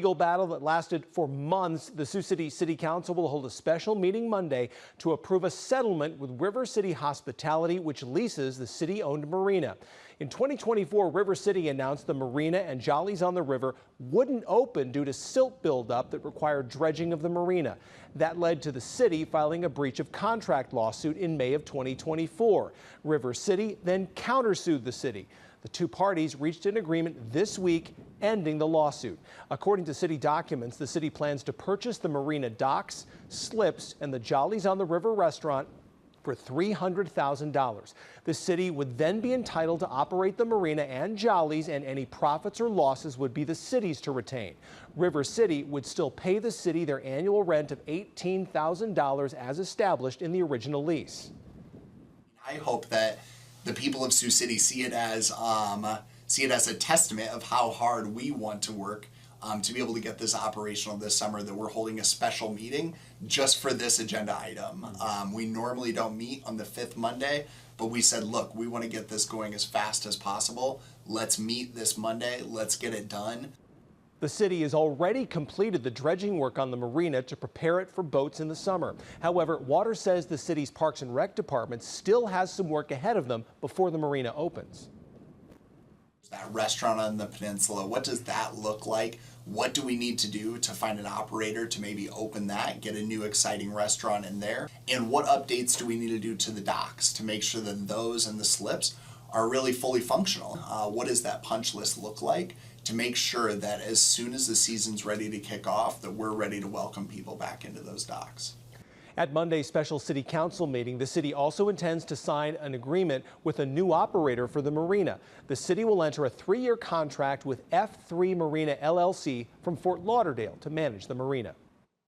Legal battle that lasted for months, the Sioux City City Council will hold a special meeting Monday to approve a settlement with River City Hospitality, which leases the city-owned marina. In 2024, River City announced the marina and Jollies on the River wouldn't open due to silt buildup that required dredging of the marina. That led to the city filing a breach of contract lawsuit in May of 2024. River City then countersued the city. The two parties reached an agreement this week, ending the lawsuit. According to city documents, the city plans to purchase the marina docks, slips, and the Jollies on the River restaurant for $300,000. The city would then be entitled to operate the marina and Jollies, and any profits or losses would be the city's to retain. River City would still pay the city their annual rent of $18,000 as established in the original lease. I hope that the people of Sioux City see it as a testament of how hard we want to work to be able to get this operational this summer, that we're holding a special meeting just for this agenda item. We normally don't meet on the 5th Monday, but we said, look, we want to get this going as fast as possible. Let's meet this Monday. Let's get it done. The city has already completed the dredging work on the marina to prepare it for boats in the summer. However, Water says the city's Parks and Rec department still has some work ahead of them before the marina opens. That restaurant on the peninsula, what does that look like? What do we need to do to find an operator to maybe open that, get a new exciting restaurant in there? And what updates do we need to do to the docks to make sure that those and the slips are really fully functional? What does that punch list look like to make sure that as soon as the season's ready to kick off, that we're ready to welcome people back into those docks? At Monday's special city council meeting, the city also intends to sign an agreement with a new operator for the marina. The city will enter a 3-year contract with F3 Marina LLC from Fort Lauderdale to manage the marina.